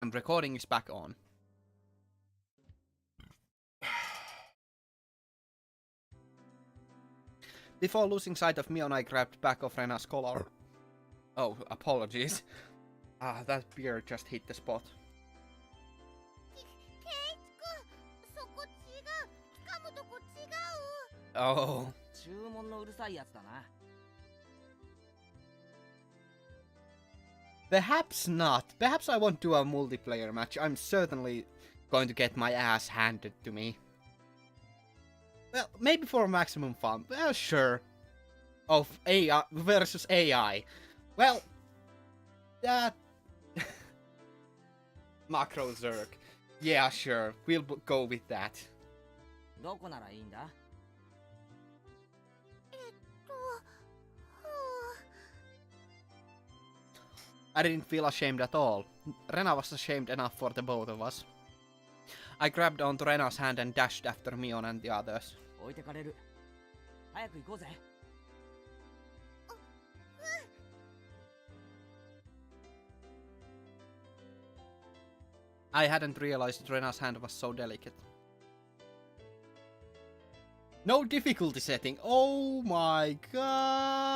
And recording is back on. Before losing sight of Mion, I grabbed back of Rena's collar. Oh, apologies. That beer just hit the spot. Oh. Perhaps not. Perhaps I won't do a multiplayer match. I'm certainly going to get my ass handed to me. Well, maybe for maximum fun. Well, sure. Of AI versus AI. Well, that... Macro Zerg. Yeah, sure. We'll go with that. I didn't feel ashamed at all. Rena was ashamed enough for the both of us. I grabbed onto Rena's hand and dashed after Mion and the others. I hadn't realized Rena's hand was so delicate. No difficulty setting. Oh my god!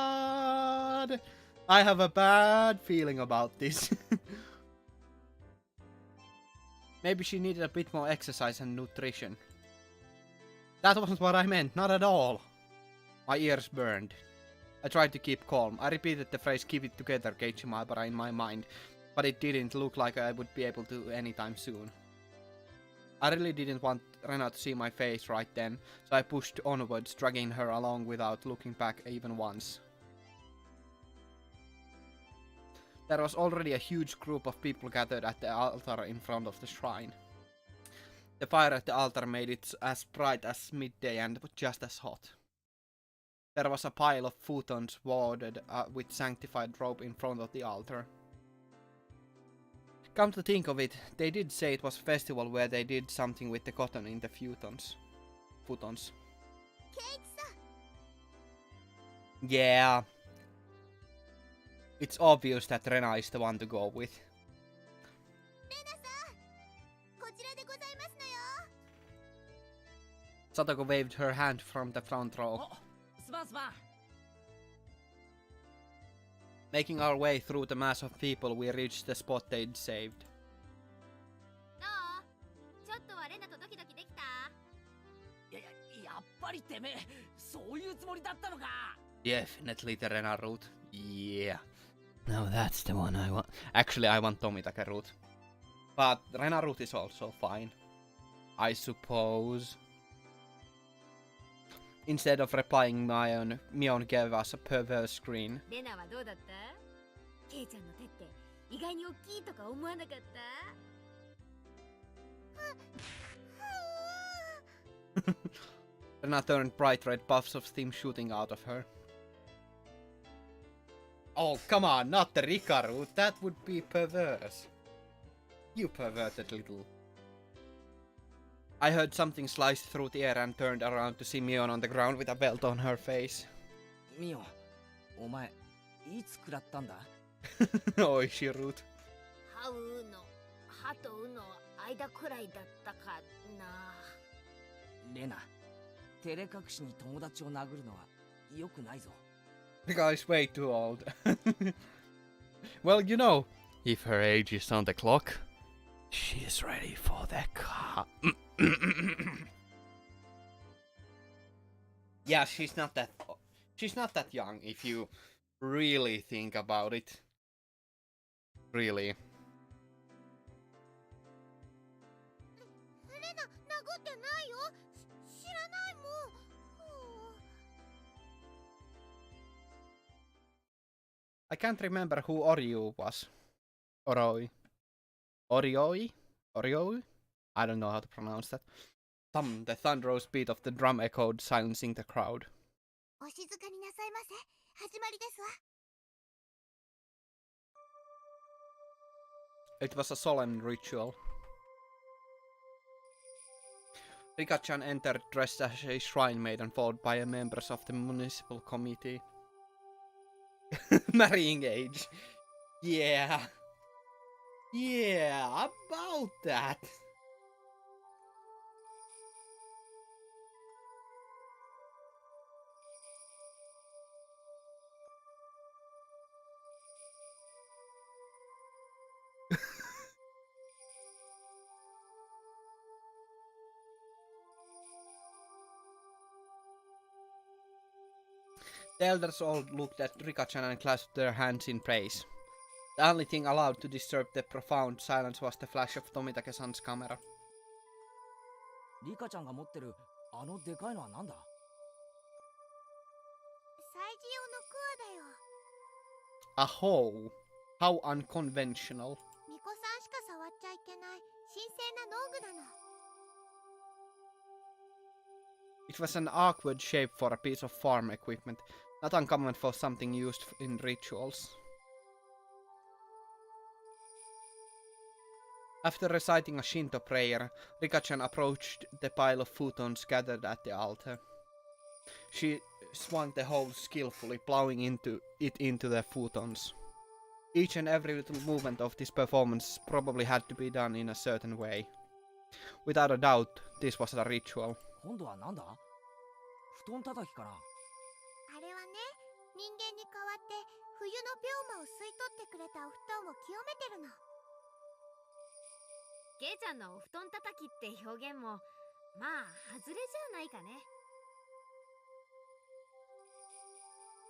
I have a bad feeling about this. Maybe she needed a bit more exercise and nutrition. That wasn't what I meant, not at all. My ears burned. I tried to keep calm. I repeated the phrase "keep it together, Keiichimabara" in my mind, but it didn't look like I would be able to anytime soon. I really didn't want Rena to see my face right then, so I pushed onwards, dragging her along without looking back even once. There was already a huge group of people gathered at the altar in front of the shrine. The fire at the altar made it as bright as midday and just as hot. There was a pile of futons wadded with sanctified rope in front of the altar. Come to think of it, they did say it was a festival where they did something with the cotton in the futons. Yeah. It's obvious that Rena is the one to go with. Satoko waved her hand from the front row. Making our way through the mass of people, we reached the spot they'd saved. Definitely the Rena route. Yeah. Now that's the one I want. Actually, I want Tomitake route. But Rena route is also fine. I suppose. Instead of replying, Mion gave us a perverse grin. Rena turned bright red, puffs of steam shooting out of her. Oh, come on, not the Rika route. That would be perverse. You perverted little. I heard something slice through the air and turned around to see Mion on the ground with a belt on her face. Mion, お前、いつ食らったんだ? Oi, Shirut. 歯うの、歯とうの間くらいだったかな。レナ、照れ隠しに友達を殴るのは良くないぞ。The guy's way too old. Well, you know, if her age is on the clock, she's ready for the car. Yeah, she's not that young if you really think about it. Really. I can't remember who Oryu was. Oroi? Orioi? I don't know how to pronounce that. The thunderous beat of the drum echoed, silencing the crowd. It was a solemn ritual. Rika-chan entered dressed as a shrine maiden, followed by members of the municipal committee. Marrying age. Yeah. Yeah, about that. The elders all looked at Rika-chan and clasped their hands in praise. The only thing allowed to disturb the profound silence was the flash of Tomitake-san's camera. リカちゃんが持ってるあのでかいのはなんだ？祭事用のクワだよ。 A hoe. How unconventional. 巫女さんしか触っちゃいけない神聖な農具なの。 It was an awkward shape for a piece of farm equipment, not uncommon for something used in rituals. After reciting a Shinto prayer, Rika-chan approached the pile of futons gathered at the altar. She swung the hoe skillfully, plowing it into the futons. Each and every little movement of this performance probably had to be done in a certain way. Without a doubt, this was a ritual. 今度はなんだ？布団叩きかな？あれはね、人間に代わって冬の病魔を吸い取ってくれたお布団を清めてるの。ケイちゃんのお布団叩きって表現もまあ外れじゃないかね。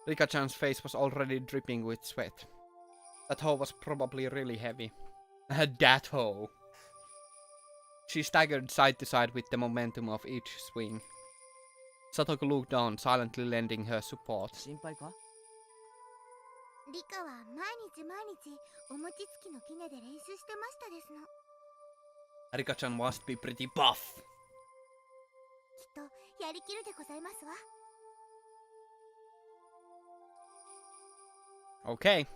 Rika-chan's face was already dripping with sweat. That hoe was probably really heavy. That hoe! She staggered side to side with the momentum of each swing. Satoku looked on, silently lending her support. 心配か？リカは毎日お餅つきのキネで練習してましたですの。 Rika-chan must be pretty buff. きっとやりきるでございますわ。 Okay.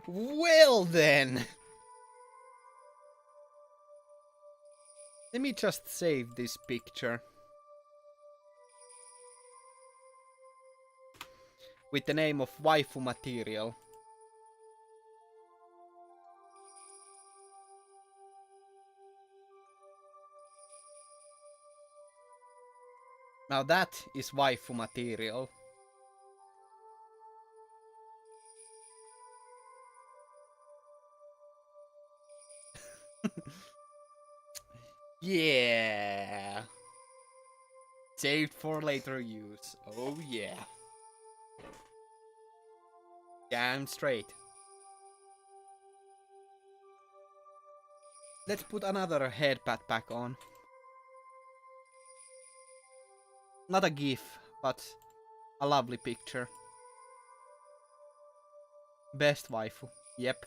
Well then. Let me just save this picture. With the name of waifu material. Now that is waifu material. Yeah. Saved for later use. Oh yeah. Damn straight. Let's put another headband back on. Not a gif, but a lovely picture. Best waifu. Yep.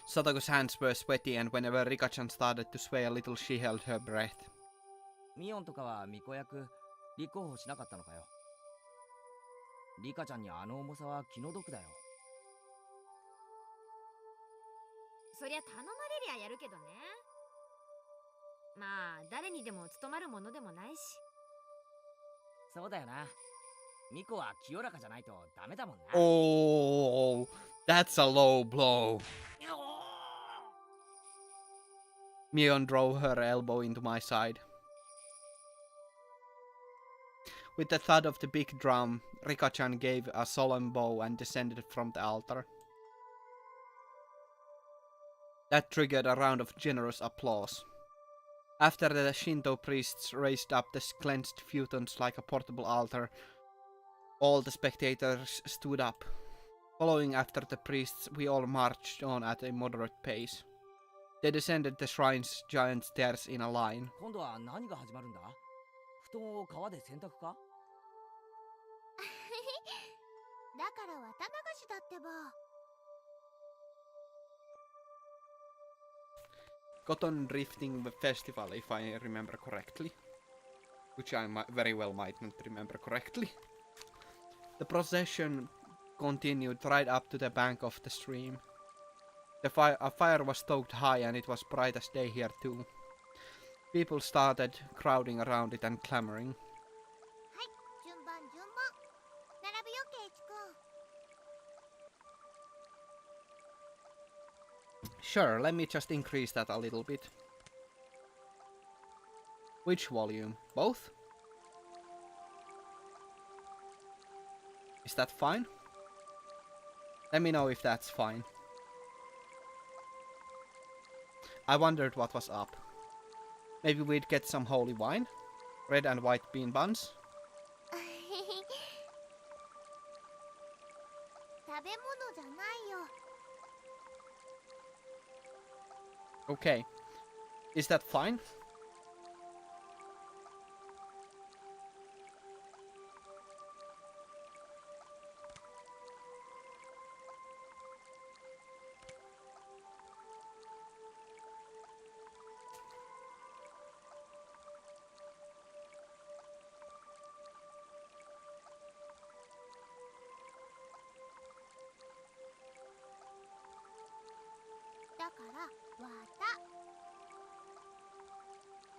Satoku's hands were sweaty, and whenever Rika-chan started to sway a little, she held her breath. ミオンとかは巫女役立候補しなかったのかよ。リカちゃんにあの重さは気の毒だよ。そりゃ頼まれりゃやるけどね。まあ誰にでも務まるものでもないし。そうだよな。ミコは清らかじゃないとダメだもんな。Oh, that's a low blow. Mion drove her elbow into my side. With the thud of the big drum, Rika-chan gave a solemn bow and descended from the altar. That triggered a round of generous applause. After the Shinto priests raised up the clenched futons like a portable altar, all the spectators stood up. Following after the priests, we all marched on at a moderate pace. They descended the shrine's giant stairs in a line. 今度は何が始まるんだ？布団を川で洗濯か？だから綿流しだってば。 Cotton Drifting Festival, if I remember correctly. Which I very well might not remember correctly. The procession continued right up to the bank of the stream. A fire was stoked high and it was bright as day here too. People started crowding around it and clamoring. はい、順番順番。並ぶよ、ケイチ君。 Sure, let me just increase that a little bit. Which volume? Both? Is that fine? Let me know if that's fine. I wondered what was up. Maybe we'd get some holy wine? Red and white bean buns? 食べ物じゃないよ。 Okay. Is that fine?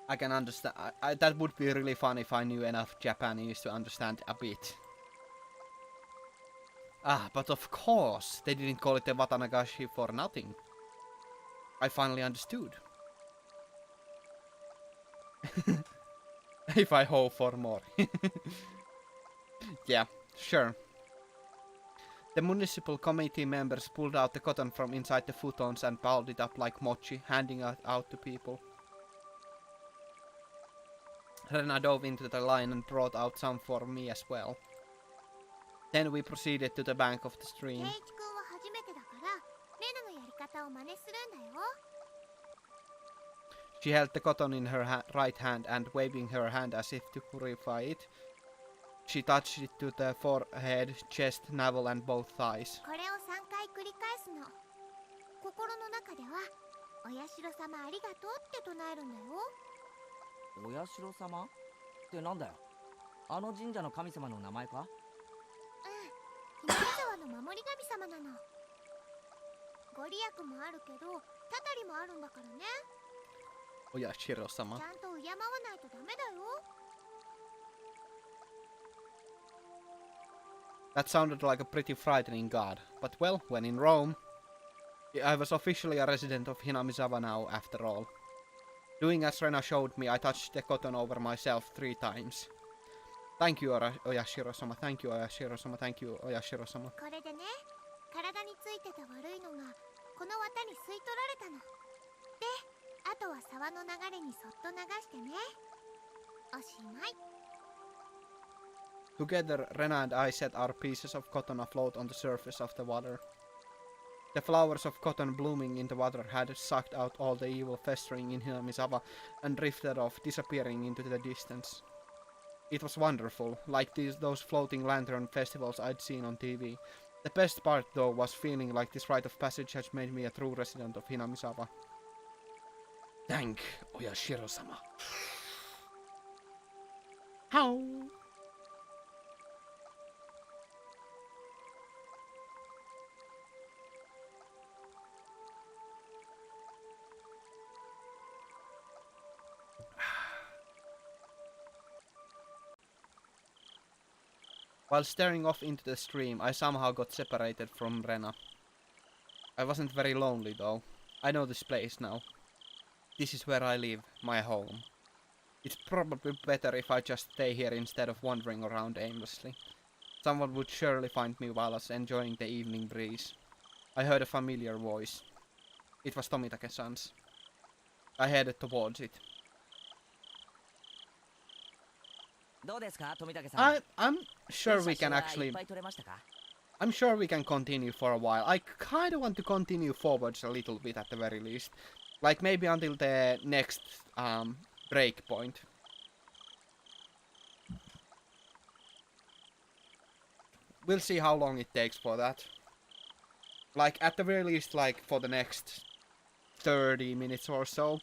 I can understand. That would be really fun if I knew enough Japanese to understand a bit. Ah, but of course, they didn't call it the Watanagashi for nothing. I finally understood. If I hope for more. Yeah, sure. The municipal committee members pulled out the cotton from inside the futons and balled it up like mochi, handing it out to people. Rena dove into the line and brought out some for me as well. Then we proceeded to the bank of the stream. ケイチ君は初めてだから、レナのやり方を真似するんだよ。 She held the cotton in her right hand and waving her hand as if to purify it, she touched it to the forehead, chest, navel and both thighs. これを3回繰り返すの。心の中では、お社様ありがとうって唱えるんだよ。お社様ってなんだよ。あの神社の神様の名前か？うん、姫沢の守り神様なの。ご利益もあるけど、たたりもあるんだからね。お社様。ちゃんと敬わないとダメだよ。 That sounded like a pretty frightening god, but well, when in Rome, I was officially a resident of Hinamizawa now, after all. Doing as Rena showed me, I touched the cotton over myself 3 times. Thank you, Oyashiro-sama, thank you, Oyashiro-sama, thank you, Oyashiro-sama. これでね、体についてた悪いのがこの綿に吸い取られたの。で、あとは沢の流れにそっと流してね。おしまい。 Together, Rena and I set our pieces of cotton afloat on the surface of the water. The flowers of cotton blooming in the water had sucked out all the evil festering in Hinamizawa and drifted off, disappearing into the distance. It was wonderful, like those floating lantern festivals I'd seen on TV. The best part, though, was feeling like this rite of passage has made me a true resident of Hinamizawa. Thank Oyashiro-sama. How? While staring off into the stream, I somehow got separated from Rena. I wasn't very lonely though. I know this place now. This is where I live, my home. It's probably better if I just stay here instead of wandering around aimlessly. Someone would surely find me while I was enjoying the evening breeze. I heard a familiar voice. It was Tomitake-san's. I headed towards it. どうですか、富武さん。 I'm sure we can actually... いっぱい取れましたか？ I'm sure we can continue for a while. I kind of want to continue forwards a little bit at the very least. Like maybe until the next break point. We'll see how long it takes for that. Like at the very least, like for the next 30 minutes or so.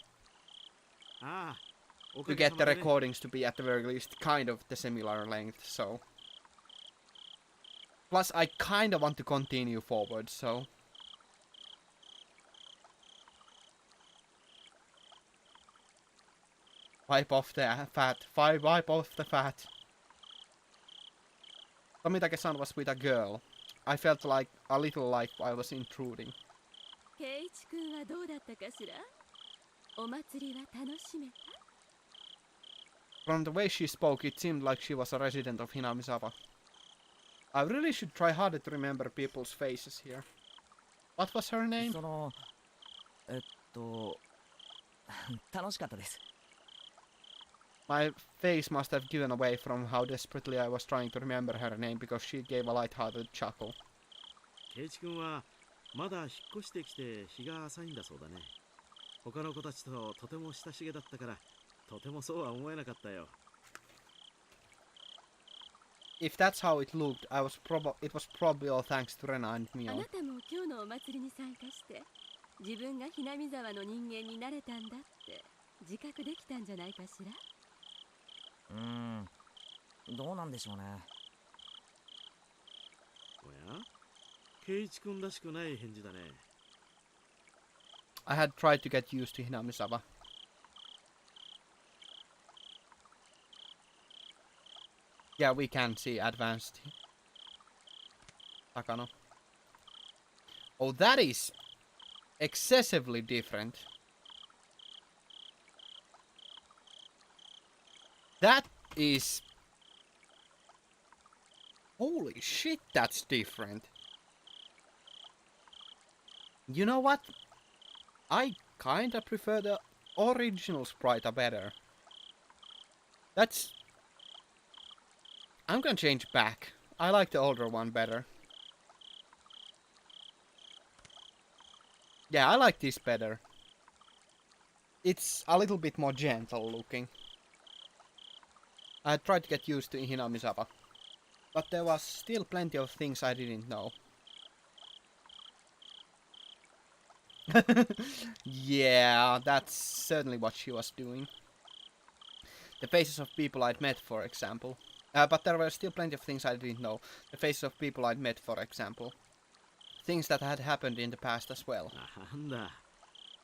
To get the recordings to be at the very least kind of the similar length, so... Plus I kind of want to continue forward, so... Wipe off the fat. Wipe off the fat. Tomitake-san was with a girl. I felt like a little like I was intruding. ケイイチ君はどうだったかしら。お祭りは楽しめた？ From the way she spoke, it seemed like she was a resident of Hinamizawa. I really should try harder to remember people's faces here. What was her name? その楽しかったです。 My face must have given away from how desperately I was trying to remember her name because she gave a light-hearted chuckle. ケイチ君はまだ引っ越してきて日が浅いんだそうだね。他の子たちととても親しげだったからとてもそうは思えなかったよ。 If that's how it looked, it was probably all thanks to Rena and あ Mio. なたも今日のお祭りに参加して自分がひなみ沢の人間になれたんだって自覚できたんじゃないかしら。どうなんでしょうね。おや、ケイチ君らしくない返事だね。 I had tried to get used to Hinamizawa. Yeah, we can see advanced Takano. Oh, that is excessively different. That is... Holy shit, that's different. You know what? I kinda prefer the original sprite better. That's... I'm gonna change back. I like the older one better. Yeah, I like this better. It's a little bit more gentle looking. I tried to get used to Hinamizawa, but there was still plenty of things I didn't know. Yeah, that's certainly what she was doing. The faces of people I'd met, for example. But there were still plenty of things I didn't know. The faces of people I'd met, for example. Things that had happened in the past as well. なんだ、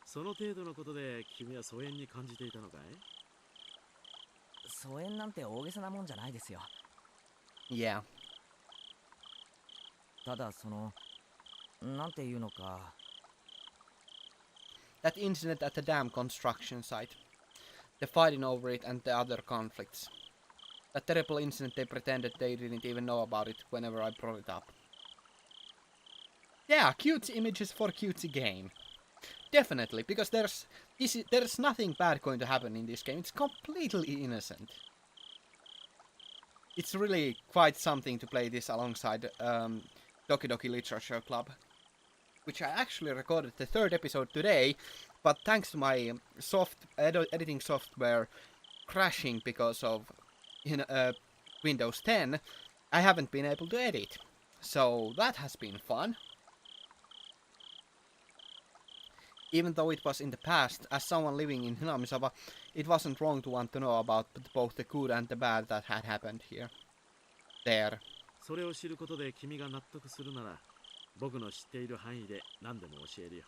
その程度のことで君は疎遠に感じていたのかい？疎遠なんて大げさなもんじゃないですよ。 Yeah. ただなんていうのか。 That incident at the dam construction site. The fighting over it and the other conflicts. That terrible incident, they pretended they didn't even know about it whenever I brought it up. Yeah, cutesy images for cutesy game. Definitely, because there's nothing bad going to happen in this game. It's completely innocent. It's really quite something to play this alongside Doki Doki Literature Club, which I actually recorded the 3rd episode today, but thanks to my editing software crashing because of Windows 10, I haven't been able to edit. So that has been fun. Even though it was in the past, as someone living in Hinamizawa, it wasn't wrong to want to know about both the good and the bad that had happened here. There. それを知ることで君が納得するなら、僕の知っている範囲で何でも教えるよ。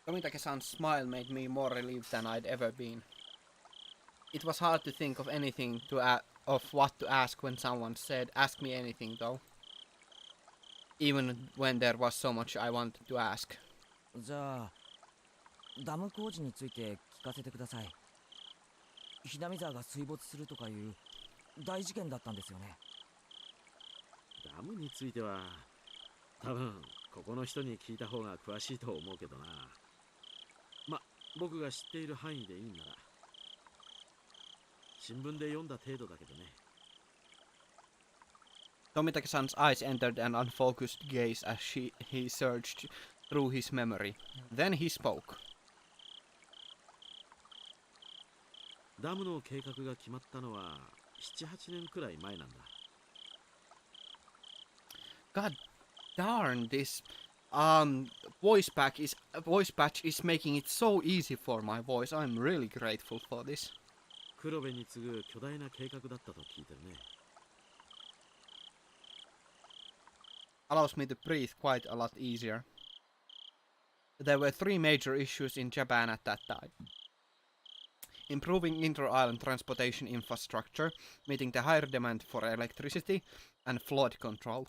Tomitake-san's smile made me more relieved than I'd ever been. It was hard to think of anything of what to ask when someone said, "Ask me anything," though. Even when there was so much I wanted to ask. じゃあダム工事について聞かせてください。ひなみ沢が水没するとかいう大事件だったんですよね。ダムについては多分ここの人に聞いた方が詳しいと思うけどな。ま、僕が知っている範囲でいいんなら。新聞で読んだ程度だけどね。 Tomitake-san's eyes entered an unfocused gaze as he searched through his memory. Then he spoke. ダムの計画が決まったのは7、8年くらい前なんだ。 God darn, this voice patch is making it so easy for my voice. I'm really grateful for this. 黒部に次ぐ巨大な計画だったと聞いてるね。 Allows me to breathe quite a lot easier. There were 3 major issues in Japan at that time. improving inter-island transportation infrastructure, meeting the higher demand for electricity, and flood control.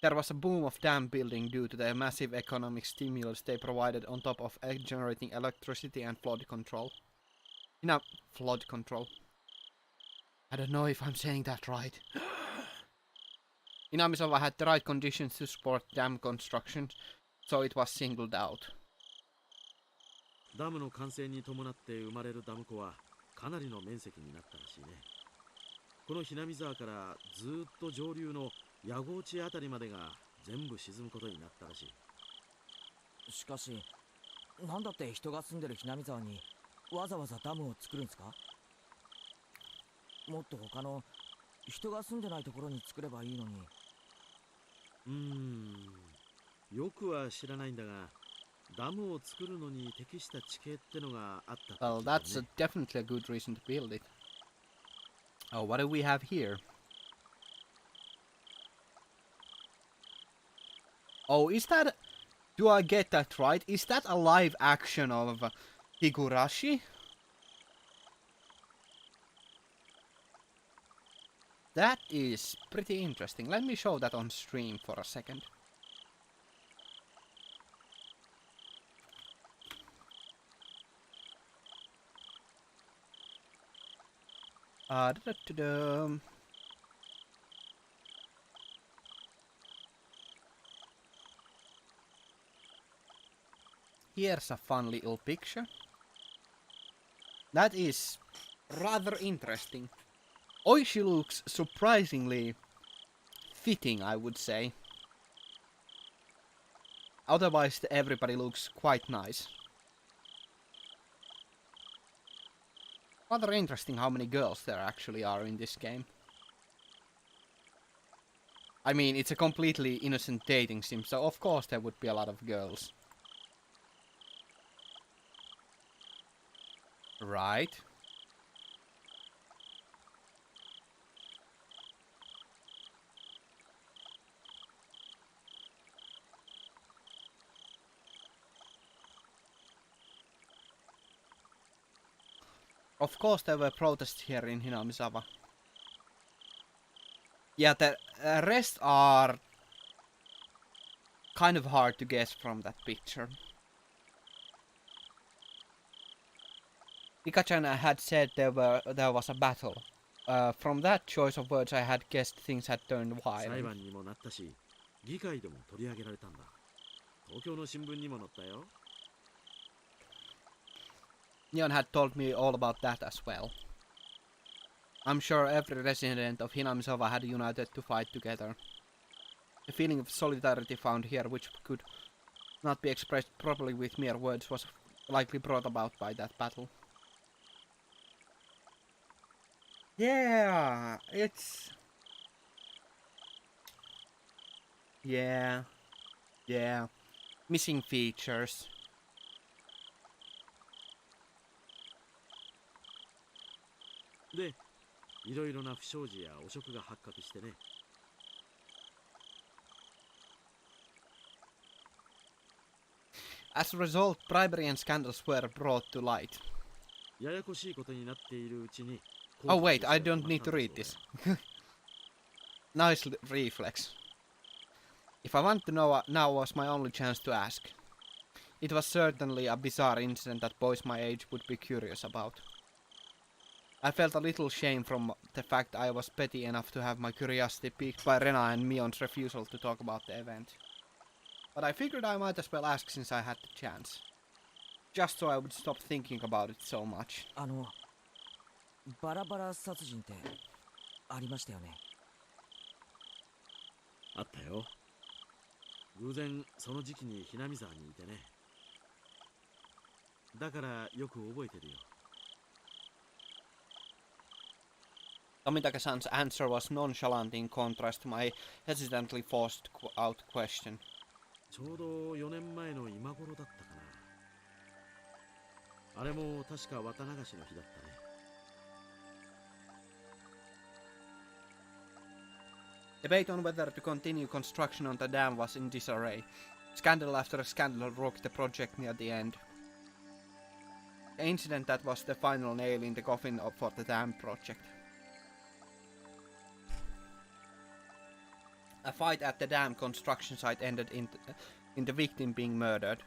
There was a boom of dam building due to the massive economic stimulus they provided on top of generating electricity and flood control. Flood control. I don't know if I'm saying that right. Hinamizawa had the right conditions to support dam construction, so it was singled out. ダムの完成に伴って生まれるダム湖はかなりの面積になったらしいね。この日波沢からずーっと上流の矢郷地あたりまでが全部沈むことになったらしい。しかし、なんだって人が住んでる日波沢にわざわざダムを作るんですか？もっと他の人が住んでないところに作ればいいのに。よくは知らないんだが、ダムを作るのに適した地形ってのがあったって聞いたね。Well, that's definitely a good reason to build it. Oh, what do we have here? Oh, is that... Do I get that right? Is that a live action of Higurashi? That is pretty interesting. Let me show that on stream for a second. Da-da-da-da. Here's a fun little picture. That is rather interesting. Oishi looks surprisingly fitting, I would say. Otherwise, everybody looks quite nice. Rather interesting how many girls there actually are in this game. I mean, it's a completely innocent dating sim, so of course there would be a lot of girls. Right. Of course there were protests here in Hinamizawa. Yeah, the rest are kind of hard to guess from that picture. Pikachu had said there was a battle. From that choice of words I had guessed things had turned 裁 violent. 判にもなったし、議会でも取り上げられたんだ。東京の新聞にも載ったよ。Neon had told me all about that as well. I'm sure every resident of Hinamizawa had united to fight together. The feeling of solidarity found here, which could not be expressed properly with mere words, was likely brought about by that battle. Yeah, it's... Yeah. Missing features.で、いろいろな不祥事や汚職が発覚してね。As a result, bribery and scandals were brought to light. ややこしいことになっているうちに。Oh wait, I don't need to read this. Nice reflex. If I want to know, now was my only chance to ask. It was certainly a bizarre incident that boys my age would be curious about. I felt a little shame from the fact I was petty enough to have my curiosity piqued by Rena and Mion's refusal to talk about the event. But I figured I might as well ask since I had the chance. Just so I would stop thinking about it so much. バラバラ殺人ってありましたよね。あったよ。偶然その時期にひなみ沢にいてね。だからよく覚えてるよ。Tomitake-san's answer was nonchalant in contrast to my hesitantly forced out question. ちょうど4年前の今頃だったかな。あれも確か綿流しの日だったね。Debate on whether to continue construction on the dam was in disarray. Scandal after scandal rocked the project near the end. incident that was the final nail in the coffin for the dam project. A fight at the dam construction site ended in the victim being murdered.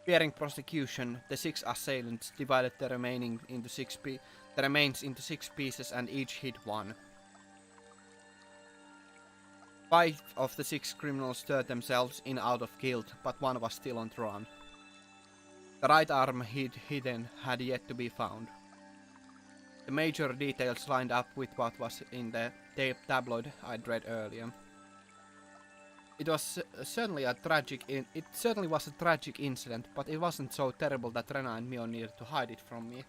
Fearing prosecution, the 6 assailants divided the remains into 6 pieces and each hit one. 5 of the 6 criminals turned themselves in out of guilt, but one was still on the run. The right arm hidden had yet to be found. The major details lined up with what was in the tabloid I'd read earlier. It certainly was a tragic incident, but it wasn't so terrible that Rena and Mio needed to hide it from me.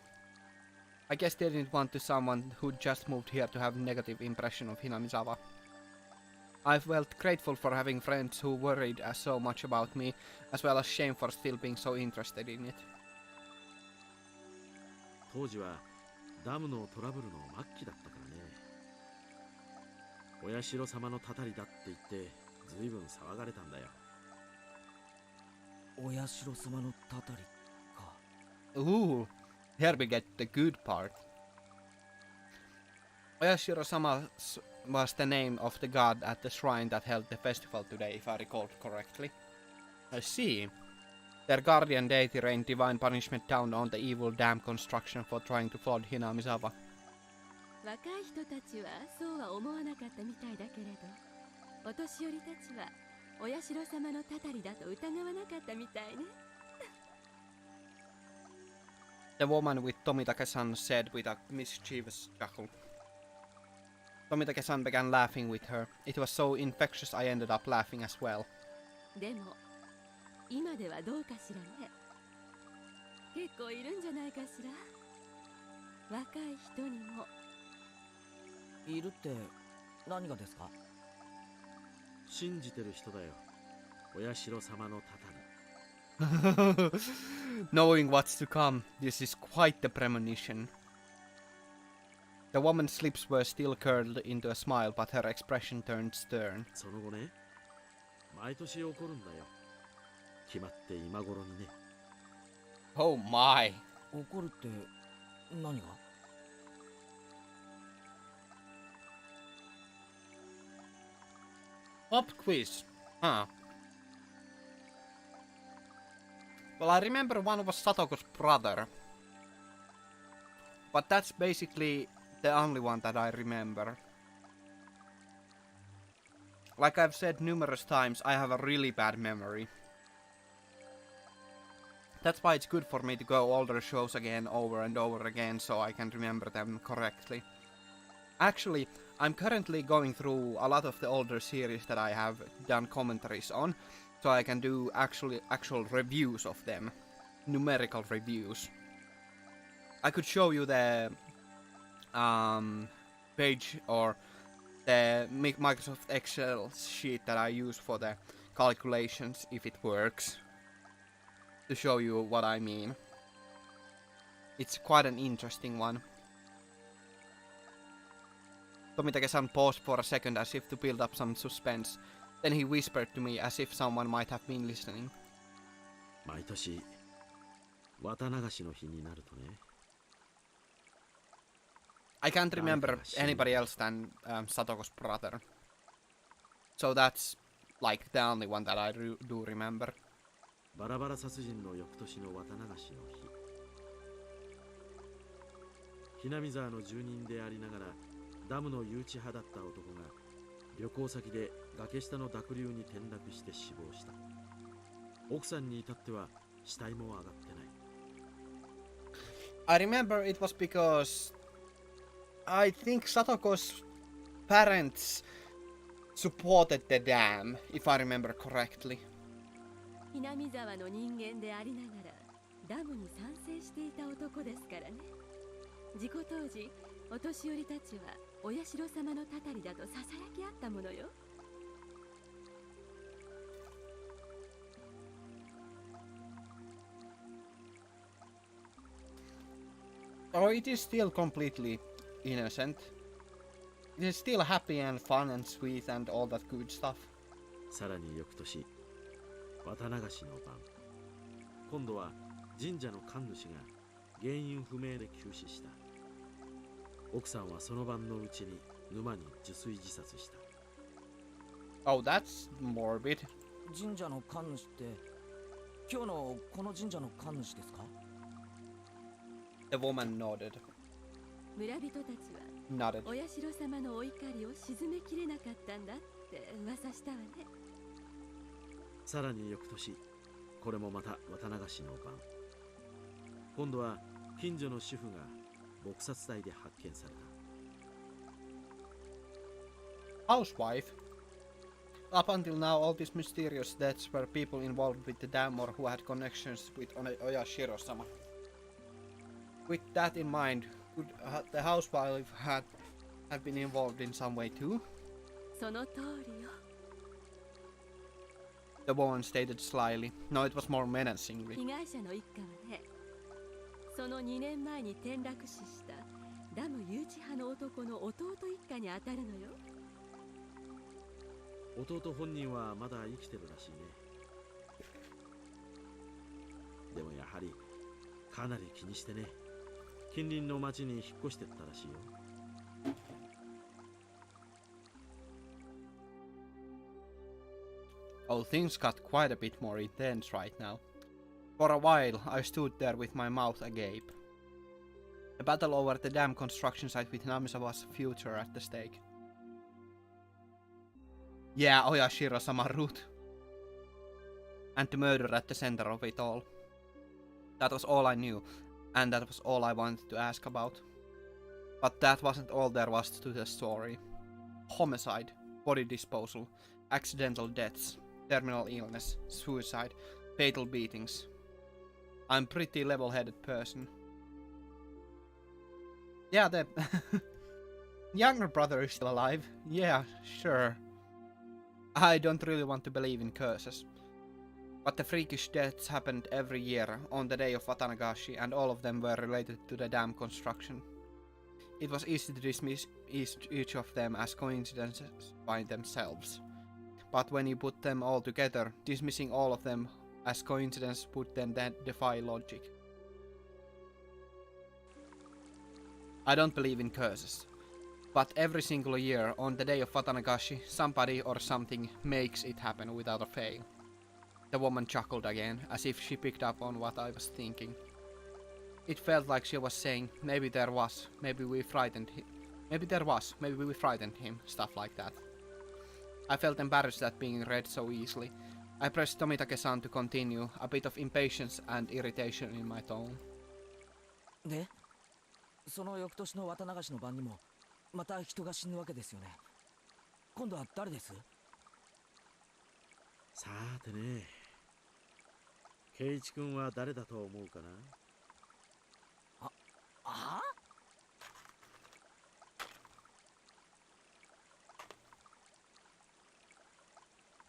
I guess they didn't want someone who just moved here to have a negative impression of Hinamizawa. I felt grateful for having friends who worried so much about me, as well as shame for still being so interested in it. 当時はダムのトラブルの末期だったからね。お社様のたたりだって言ってずいぶん騒がれたんだよ。お社様のたたりか。Ooh, here we get the good part. Oyashiro-sama was the name of the god at the shrine that held the festival today, if I recall correctly. I see. Their guardian deity rained divine punishment down on the evil dam construction for trying to flood Hinamizawa. 若い人たちはそうは思わなかったみたいだけれど、お年寄りたちはお社様のたたりだと疑わなかったみたいね。The woman with Tomitake-san said with a mischievous chuckle. Tomitake-san began laughing with her. It was so infectious I ended up laughing as well. でも今ではどうかしらね。結構いるんじゃないかしら。若い人にも。いるって何がですか？信じてる人だよ。お社様のたたり。Knowing what's to come, this is quite the premonition. The woman's lips were still curled into a smile, but her expression turned stern. その後ね、毎年起こるんだよ。決まって今頃にね。Oh my! 怒るって何が？ Pop quiz. Huh. Well, I remember one was Satoko's brother. But that's basically the only one that I remember. Like I've said numerous times, I have a really bad memory. That's why it's good for me to go older shows again over and over again so I can remember them correctly. Actually, I'm currently going through a lot of the older series that I have done commentaries on, so I can do actual reviews of them. Numerical reviews. I could show you the page or the Microsoft Excel sheet that I use for the calculations if it works. To show you what I mean. It's quite an interesting one. Tomitake-san paused for a second as if to build up some suspense. Then he whispered to me as if someone might have been listening. 毎年綿流しの日になるとね。I can't remember anybody else than Satoko's brother. So that's like the only one that I do remember. バラバラ殺人の翌年の綿流しの日。ひなみ沢の住人でありながらダムの誘致派だった男が旅行先で崖下の濁流に転落して死亡した。奥さんに至っては死体も上がってない。I remember it was because I think Satoko's parents supported the dam, if I remember correctly. ひなみ沢の人間でありながらダムに賛成していた男ですからね。事故当時、お年寄りたちはお社様のたたりだとささやき合ったものよ。Oh, it is still completely innocent. It is still happy and fun and sweet and all that good stuff. さらに翌年、綿流しの晩、今度は神社の神主が原因不明で急死した。奥さんはその晩のうちに沼に受水自殺した。 Oh, that's morbid. 神社の神主って今日のこの神社の神主ですか？ The woman nodded. 村人たちは Nodded. お社様のお怒りを鎮めきれなかったんだって噂したわね。さらに翌年、これもまた綿流しの晩、今度は近所の主婦が撲殺体で発見された。 Housewife. Up until now, all these mysterious deaths were people involved with the dam or who had connections with Oyashiro-sama. With that in mind, could the housewife have been involved in some way too? その通りよ。 The woman stated slyly. No, it was more menacingly. 被害者の一家はね、その2年前に転落死したダム誘致派の男の弟一家に当たるのよ。弟本人はまだ生きてるらしいね。でもやはりかなり気にしてね、近隣の町に引っ越してったらしいよ。 Oh, things got quite a bit more intense right now. For a while, I stood there with my mouth agape. The battle over the dam construction site with Namisawa's future at the stake. Yeah, Oyashiro-sama root. And the murder at the center of it all. That was all I knew, and that was all I wanted to ask about. But that wasn't all there was to the story. Homicide, body disposal, accidental deaths, terminal illness, suicide, fatal beatings. I'm a pretty level-headed person. Yeah, the younger brother is still alive. Yeah, sure. I don't really want to believe in curses. But the freakish deaths happened every year on the day of Watanagashi, and all of them were related to the dam construction. It was easy to dismiss each of them as coincidences by themselves. But when you put them all together, dismissing all of them as coincidence would then defy logic. I don't believe in curses. But every single year, on the day of Watanagashi, somebody or something makes it happen without a fail. The woman chuckled again, as if she picked up on what I was thinking. It felt like she was saying, maybe there was, maybe we frightened him. Maybe there was, maybe we frightened him, stuff like that. I felt embarrassed at being read so easily. I pressed Tomitake-san to continue, a bit of impatience and irritation in my tone. で、その翌年の綿流しの晩にもまた人が死ぬわけですよね。今度は誰です？さてね、圭一君は誰だと思うかな？ああ？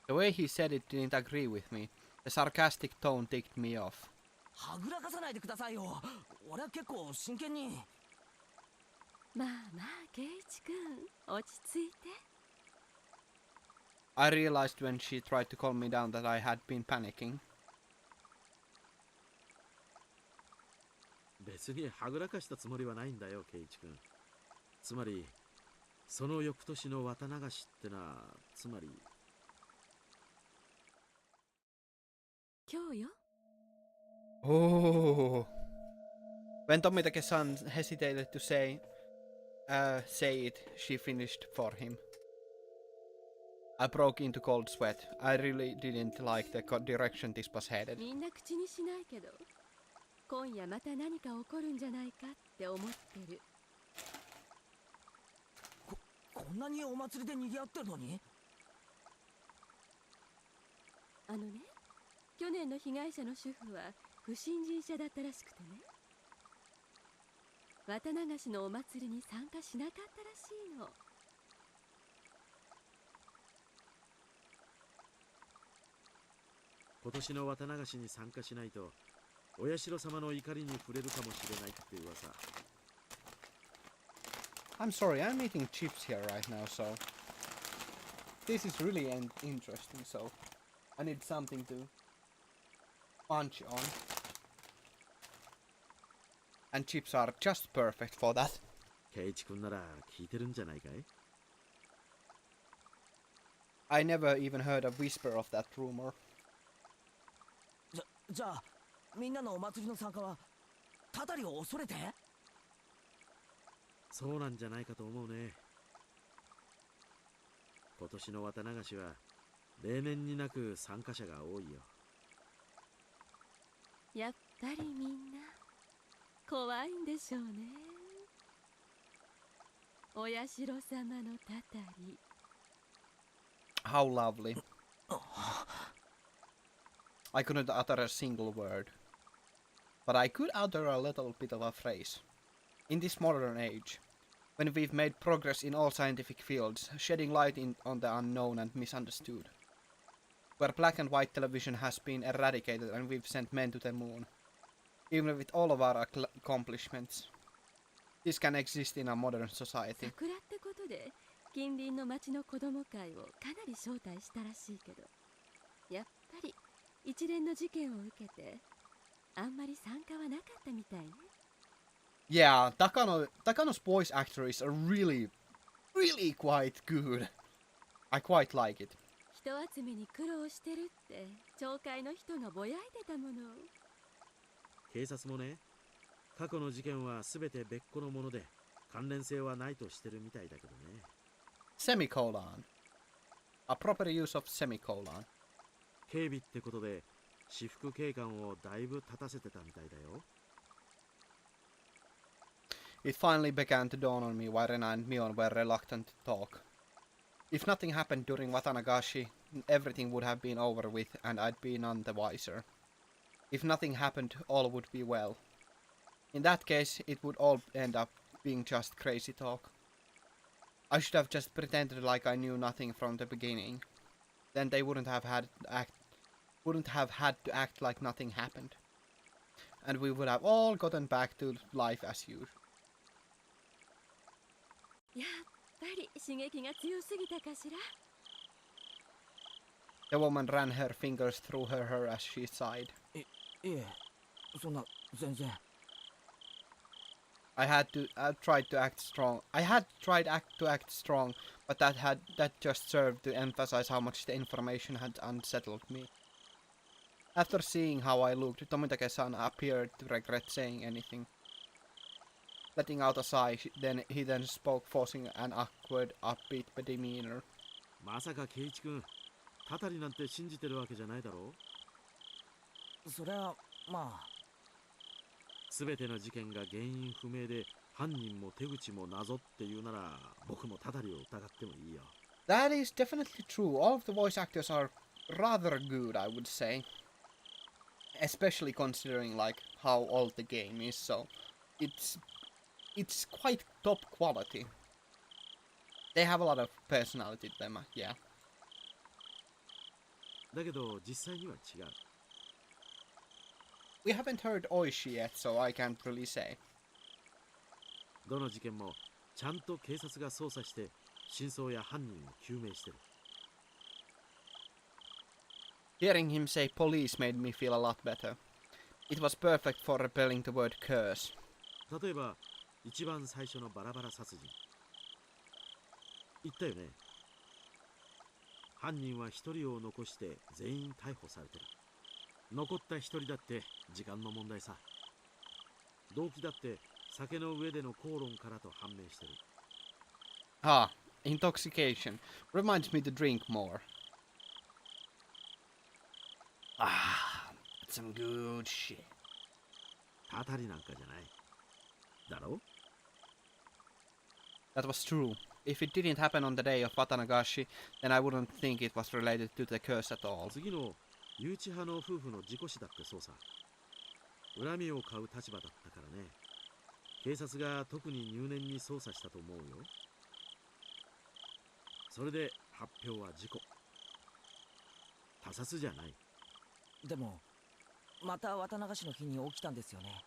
The way he said it didn't agree with me. The sarcastic tone ticked me off. はぐらかさないでくださいよ。俺は結構真剣に。まあまあ、圭一君、落ち着いて。I realized when she tried to calm me down that I had been panicking. 別にはぐらかしたつもりはないんだよ、圭一君。つまり、その翌年の綿流しってのは、つまり。今日よ。Oh. When Tomitake-san hesitated to say it, she finished for him. I broke into cold sweat. I really didn't like the direction this was headed. みんな口にしないけど、今夜また何か起こるんじゃないかって思ってる。こんなにお祭りで賑わってるのに？あのね、去年の被害者の主婦は不審人者だったらしくてね。綿流しのお祭りに参加しなかったらしいの。今年の綿流しに参加しないと、お社様の怒りに触れるかもしれないって噂。I'm sorry, I'm eating chips here right now, so this is really interesting, so I need something to munch on. And chips are just perfect for that. ケイチ君なら聞いてるんじゃないかい？ I never even heard a whisper of that rumor. じゃあみんなのお祭りの参加はたたりを恐れて？そうなんじゃないかと思うね。今年の綿流しは例年になく参加者が多いよ。やっぱりみんな怖いんでしょうね。お社様のたたり。 How lovely. I couldn't utter a single word. But I could utter a little bit of a phrase. In this modern age, when we've made progress in all scientific fields, shedding light on the unknown and misunderstood, where black and white television has been eradicated and we've sent men to the moon, even with all of our accomplishments, this can exist in a modern society. 桜ってことで近隣の町の子供会をかなり招待したらしいけど、やっぱり一連の事件を受けてあんまり参加はなかったみたいね。Yeah, Takano's voice actor is a really quite good. I quite like it. 人集めに苦労してるって町会の人がぼやいてたもの。警察もね、過去の事件は全て別個のもので関連性はないとしてるみたいだけどね。Semicolon. A proper use of semicolon. 警備ってことで私服警官をだいぶ立たせてたみたいだよ。It finally began to dawn on me why Rena and Mion were reluctant to talk. If nothing happened during Watanagashi, everything would have been over with and I'd be none the wiser. If nothing happened, all would be well. In that case, it would all end up being just crazy talk. I should have just pretended like I knew nothing from the beginning. Then they wouldn't have had to act like nothing happened. And we would have all gotten back to life as usual. やっぱり刺激が強すぎたかしら。 The woman ran her fingers through her hair as she sighed. いえ、そんな全然。I tried to act strong. I had tried to act strong, but that just served to emphasize how much the information had unsettled me. After seeing how I looked, Tomitake-san appeared to regret saying anything. Letting out a sigh, he then spoke, forcing an awkward, upbeat demeanor. まさかケイチ君、たたりなんて信じてるわけじゃないだろう。そりゃまあ。全ての事件が原因不明で犯人も手口も謎っていうなら僕もたたりを疑ってもいいよ。 That is definitely true. All of the voice actors are rather good, I would say. Especially considering like how old the game is, so it's quite top quality. They have a lot of personality to them, yeah. だけど実際には違う。We haven't heard Oishi yet, so I can't really say. どの事件もちゃんと警察が捜査して真相や犯人を究明してる。Hearing him say police made me feel a lot better. It was perfect for repelling the word curse. 例えば一番最初のバラバラ殺人言ったよね。犯人は一人を残して全員逮捕されてる。残った一人だって時間の問題さ。動機だって酒の上での口論からと判明してる。Ah, intoxication. Reminds me to drink more. Ah, that's some good shit. たたりなんかじゃない。だろ？ That was true. If it didn't happen on the day of Watanagashi, then I wouldn't think it was related to the curse at all. 次の誘致派の夫婦の事故死だってそうさ。恨みを買う立場だったからね。警察が特に入念に捜査したと思うよ。それで発表は事故。他殺じゃない。でもまた綿流しの日に起きたんですよね。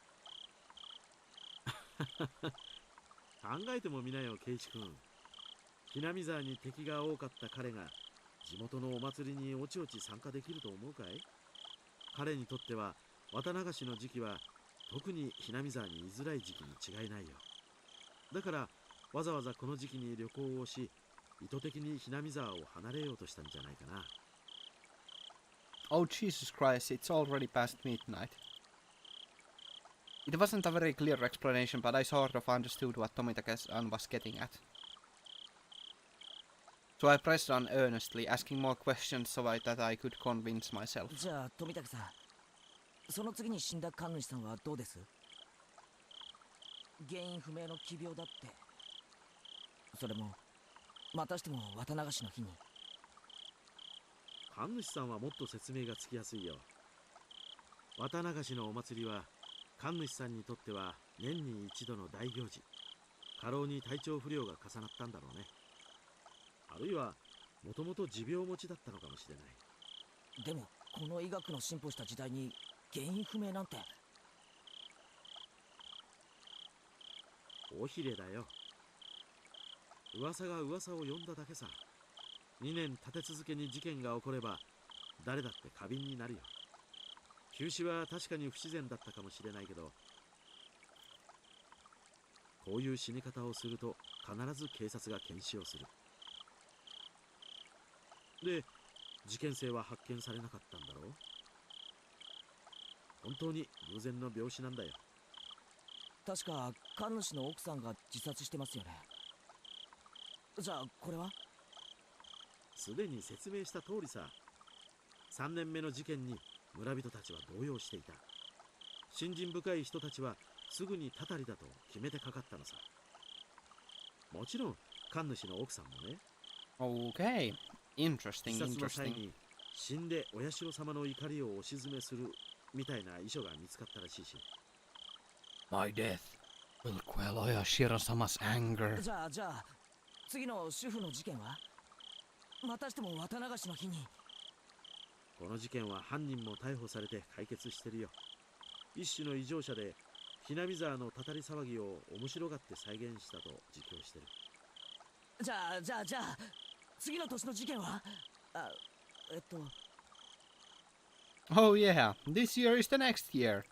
考えてもみなよ、ケイチ君。ひなみ沢に敵が多かった彼が地元のお祭りにおちおち参加できると思うかい？彼にとっては綿流しの時期は特にひなみ沢に居づらい時期に違いないよ。だからわざわざこの時期に旅行をし、意図的にひなみ沢を離れようとしたんじゃないかな。Oh Jesus Christ, it's already past midnight. It wasn't a very clear explanation, but I sort of understood what Tomita-san was getting at. So I pressed on earnestly, asking more questions so that I could convince myself. じゃあ富武さん、その次に死んだ神主さんはどうです？原因不明の奇病だって。それもまたしても綿流しの日に。神主さんはもっと説明がつきやすいよ。綿流しのお祭りは神主さんにとっては年に一度の大行事。過労に体調不良が重なったんだろうね。あるいはもともと持病持ちだったのかもしれない。でもこの医学の進歩した時代に原因不明なんて。尾ひれだよ。噂が噂を呼んだだけさ。2年立て続けに事件が起これば誰だって過敏になるよ。急死は確かに不自然だったかもしれないけど、こういう死に方をすると必ず警察が検視をする。で、事件性は発見されなかったんだろう。本当に偶然の病死なんだよ。確か神主の奥さんが自殺してますよね。じゃあこれは？すでに説明した通りさ。3年目の事件に村人たちは動揺していた。信心深い人たちはすぐにたたりだと決めてかかったのさ。もちろん神主の奥さんもね。Okay, interesting, 自殺の際 interesting. に死んでお社様の怒りをお鎮めするみたいな遺書が見つかったらしいし。My death will quell Oyashiro-sama's anger. じゃあ次の主婦の事件はまたしても綿流しの日に。この事件は犯人も逮捕されて解決してるよ。一種の異常者でひなみ沢のたたり騒ぎを面白がって再現したと自供してる。じゃあ次の年の事件は？Oh yeah, this year is the next year.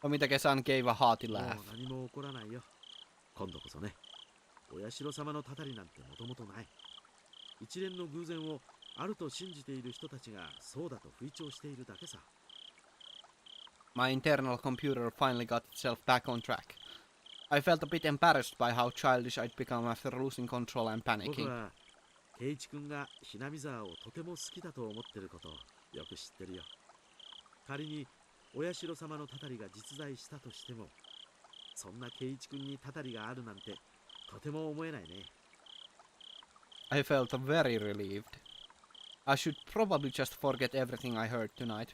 Tomitake-san gave a hearty もう laugh. 何も起こらないよ。今度こそね。お社様のたたりなんてもともとない。一連の偶然をあると信じている人たちがそうだと吹聴しているだけさ。My internal computer finally got itself back on track. I felt a bit embarrassed by how childish I'd become after losing control and 僕 panicking. は圭一君がひなみ沢をとても好きだと思ってることをよく知ってるよ。仮にお社様のたたりが実在したとしても、そんな圭一君にたたりがあるなんてとても思えないね。I felt very relieved. I should probably just forget everything I heard tonight.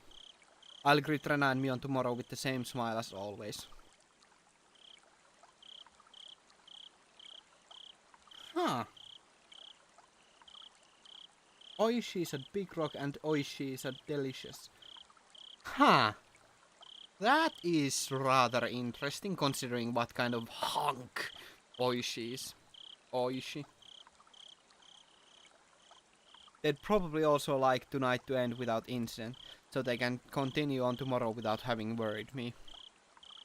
I'll greet Rena and Mion tomorrow with the same smile as always. Huh. Oishi said big rock and Oishi said delicious. Huh. That is rather interesting considering what kind of hunk Oishi is. Oishi. They'd probably also like tonight to end without incident, so they can continue on tomorrow without having worried me.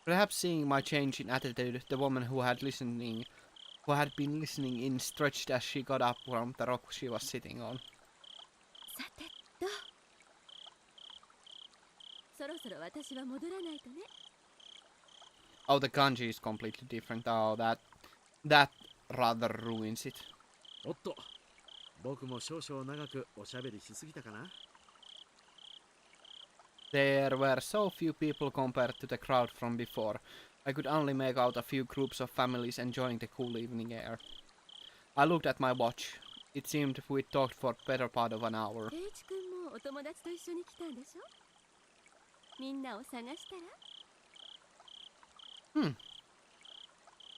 Perhaps seeing my change in attitude, the woman who had been listening in stretched as she got up from the rock she was sitting on. さてと、そろそろ私は戻らないとね。Oh, the kanji is completely different. Oh, that rather ruins it. おっと、僕も少々長くおしゃべりしすぎたかな。There were so few people compared to the crowd from before. I could only make out a few groups of families enjoying the cool evening air. I looked at my watch. It seemed we'd talked for better part of an hour. 圭一君もお友達と一緒に来たんでしょ？みんなを探したら？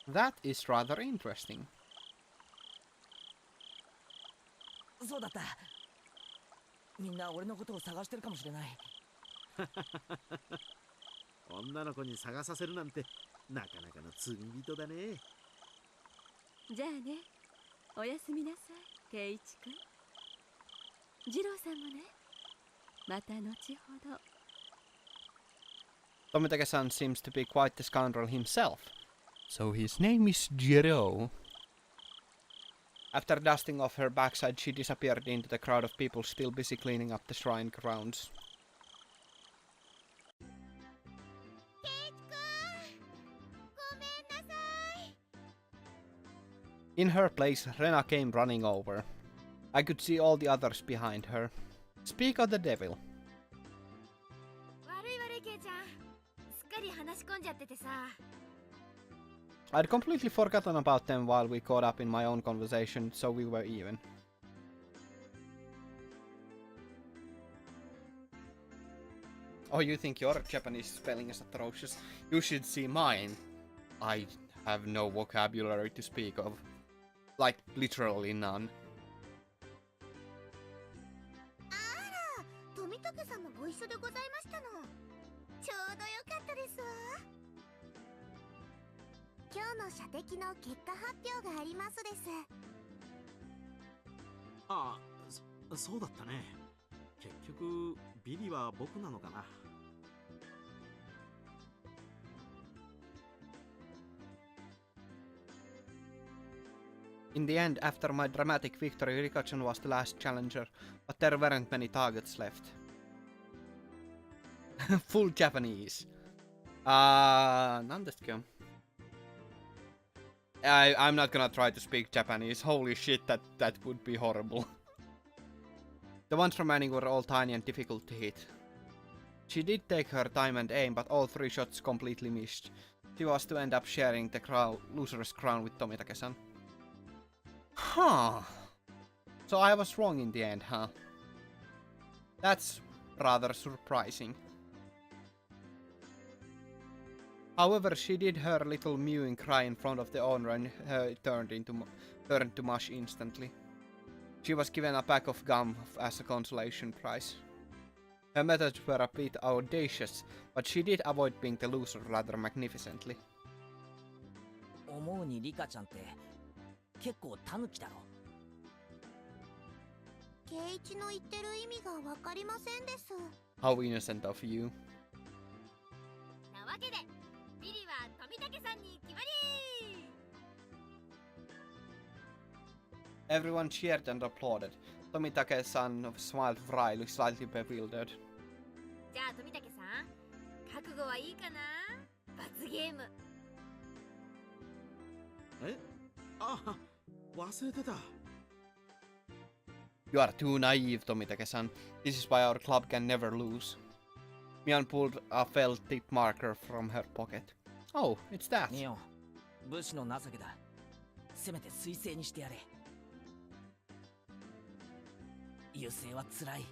That is rather interesting. そうだった。みんな俺のことを探してるかもしれない。女の子に探させるなんてなかなかの罪人だね。じゃあね、おやすみなさい、圭一君。次郎さんもね、また後ほど。Tomitake-san seems to be quite the scoundrel himself. So his name is Jiro. After dusting off her backside, she disappeared into the crowd of people still busy cleaning up the shrine grounds. In her place, Rena came running over. I could see all the others behind her. Speak of the devil. I'd completely forgotten about them while we caught up in my own conversation, so we were even. Oh, you think your Japanese spelling is atrocious? You should see mine. I have no vocabulary to speak of. Like, literally none. 富武さんもご一緒でございましたの。ちょうどよかったですわ。今日の射的の結果発表がありますです。ああ、そうだったね。結局ビリは僕なのかな。In the end, after my dramatic victory, Rikachan was the last challenger, but there weren't many targets left. Full Japanese. I'm not gonna try to speak Japanese. Holy shit, that would be horrible. The ones remaining were all tiny and difficult to hit. She did take her time and aim, but all 3 shots completely missed. She was to end up sharing the loser's crown with Tomitake-san. Huh. So I was wrong in the end, huh? That's rather surprising. However, she did her little mewing cry in front of the owner and turned to mush instantly. She was given a pack of gum as a consolation prize. Her methods were a bit audacious, but she did avoid being the loser rather magnificently. 思うにリカちゃんって結構タヌキだろ。圭一の言ってる意味がわかりませんです。 How innocent of you. なわけでビリは富武さんに決まり。 Everyone cheered and applauded. Tomitake-san smiled wryly, slightly bewildered. じゃあ富武さん、覚悟はいいかな？罰ゲーム。え？あ、忘れてた。You are too naive, Tomitake-san. This is why our club can never lose. Mian pulled a felt-tip marker from her pocket. Oh, it's that. ニオン、武士の情けだ。せめて彗星にしてやれ。優勢は辛い。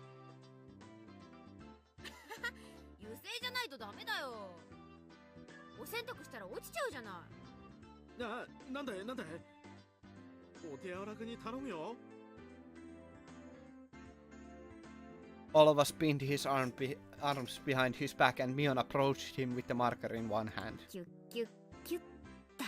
優勢じゃないとダメだよ。お洗濯したら落ちちゃうじゃない。なんだいお手柔らかに頼むよ。All of us pinned his arms behind his back and Mion approached him with the marker in one hand. キュッキュッキュッだ。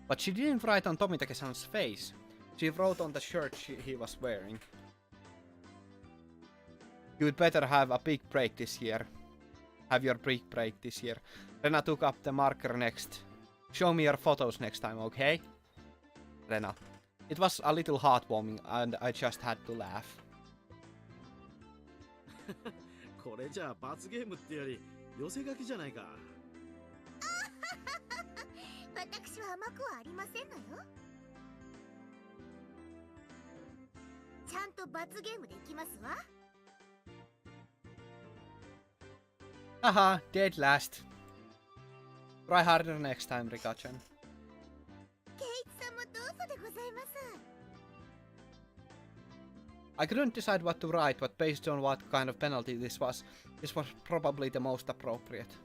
But she didn't write on Tomitake-san's face. She wrote on the shirt he was wearing. You'd better have a big break this year. Have your big break this year. Rena took up the marker next. Show me your photos next time, okay? Rena. It was a little heartwarming and I just had to laugh. これじゃあ罰ゲームってより寄せ書きじゃないか。私は甘くはありませんのよ。ちゃんと罰ゲームできますわ。Haha, dead last. Try harder next time, Rika-chan. 圭一さんもどうぞでございます。 I couldn't decide what to write, but based on what kind of penalty this was probably the most appropriate.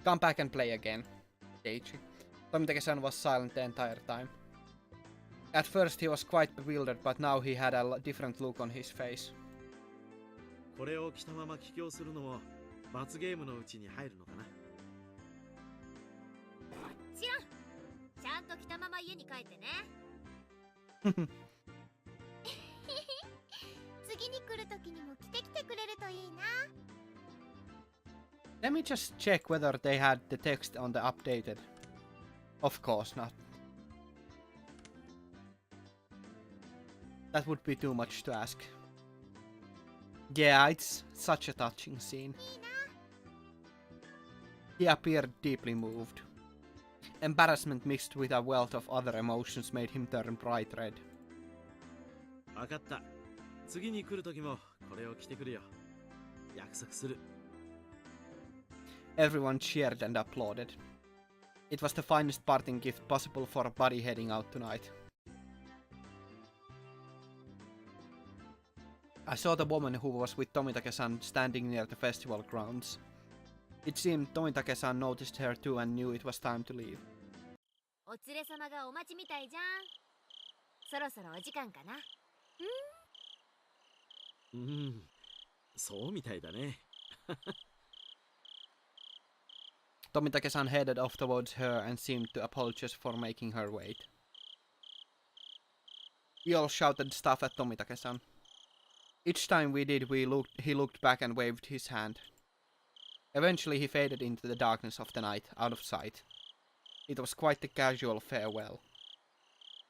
Come back and play again, Deichi. Tomitake-san was silent the entire time. At first he was quite bewildered, but now he had a different look on his face. これを着たまま帰郷するのも罰ゲームのうちに入るのかな。もちろん。ちゃんと着たまま家に帰ってね。次次に来る時にも着てきてくれるといいな。 Let me just check whether they had the text on the updated. Of course not. That would be too much to ask. Yeah, it's such a touching scene. He appeared deeply moved. Embarrassment mixed with a wealth of other emotions made him turn bright red. わかった。次に来る時もこれを着てくるよ。約束する。Everyone cheered and applauded. It was the finest parting gift possible for a buddy heading out tonight. I saw the woman who was with Tomitake-san standing near the festival grounds. It seemed Tomitake-san noticed her too and knew it was time to leave. お連れ様がお待ちみたいじゃん。そろそろお時間かな。そうみたいだね。Tomitake-san headed off towards her and seemed to apologize for making her wait. We all shouted stuff at Tomitake-san. Each time we did, he looked back and waved his hand. Eventually he faded into the darkness of the night, out of sight. It was quite the casual farewell.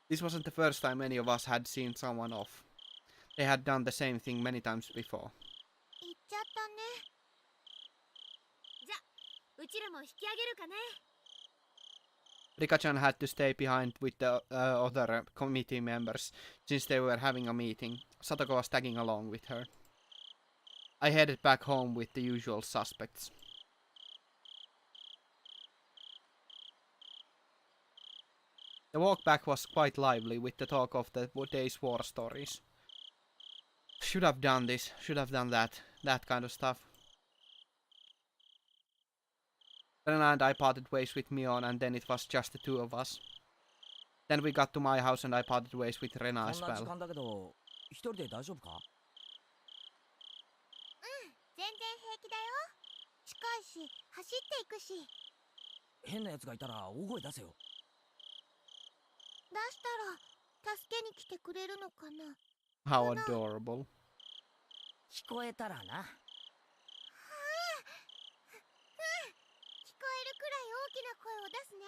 This wasn't the first time any of us had seen someone off. They had done the same thing many times before. 行っちゃったね。じゃ、うちらも引き上げるかね。Rika-chan had to stay behind with the other committee members since they were having a meeting. Satoko was tagging along with her. I headed back home with the usual suspects. The walk back was quite lively with the talk of the day's war stories. Should have done this, should have done that kind of stuff. Rena and I parted ways with Mion and then it was just the two of us. Then we got to my house and I parted ways with Rena as こんな時 well. 間だけど一人で大丈夫か？全然平気だよ。近いし、走っていくし。変な奴がいたら大声出せよ。出したら、助けに来てくれるのかな。 How adorable. 聞こえたらな。聞こえるくらい大きな声を出すね。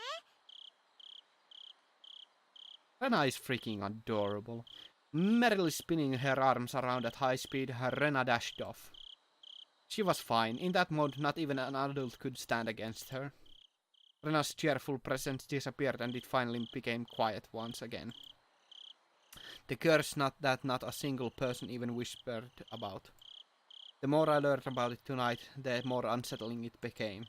Rena is freaking adorable. Merrily spinning her arms around at high speed, Rena dashed off. She was fine. In that mode, not even an adult could stand against her. Rena's cheerful presence disappeared and it finally became quiet once again. The curse not a single person even whispered about. The more I learned about it tonight, the more unsettling it became.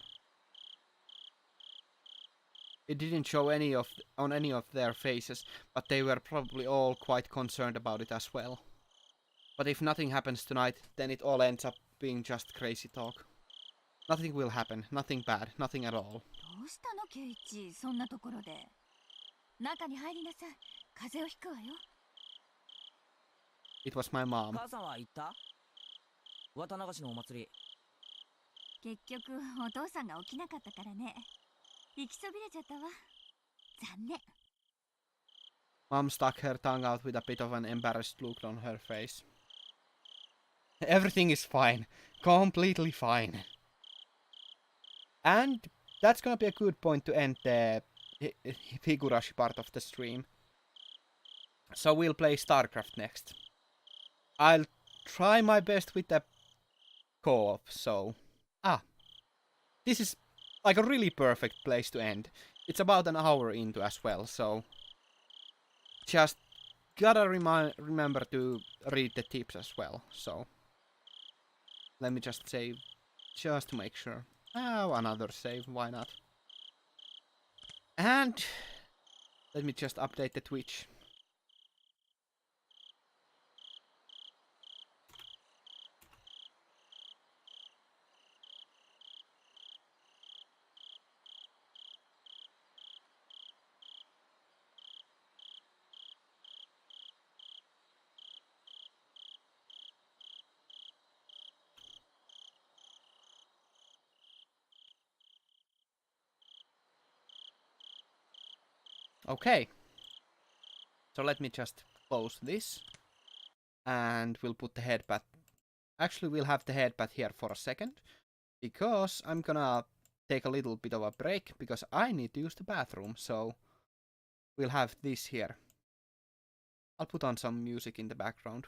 It didn't show on any of their faces, but they were probably all quite concerned about it as well. But if nothing happens tonight, then it all ends up being just crazy talk. Nothing will happen, nothing bad, nothing at all. どうしたのケイイチ、そんなところで。中に入りなさい。風邪をひくわよ。It was my mom. 母さんは行った？綿流しのお祭り。結局お父さんが起きなかったからね。行きそびれちゃったわ。残念。Mom stuck her tongue out with a bit of an embarrassed look on her face. Everything is fine. Completely fine. And that's gonna be a good point to end the Higurashi part of the stream. So we'll play StarCraft next. I'll try my best with the co-op, so... This is like a really perfect place to end. It's about an hour into as well, so... Just gotta remember to read the tips as well, so... Let me just save, just to make sure. Oh, another save, why not? And... Let me just update the Twitch. Okay. So let me just close this. And we'll put the headband. Actually, we'll have the headband here for a second, because I'm gonna take a little bit of a break, because I need to use the bathroom, so we'll have this here. I'll put on some music in the background.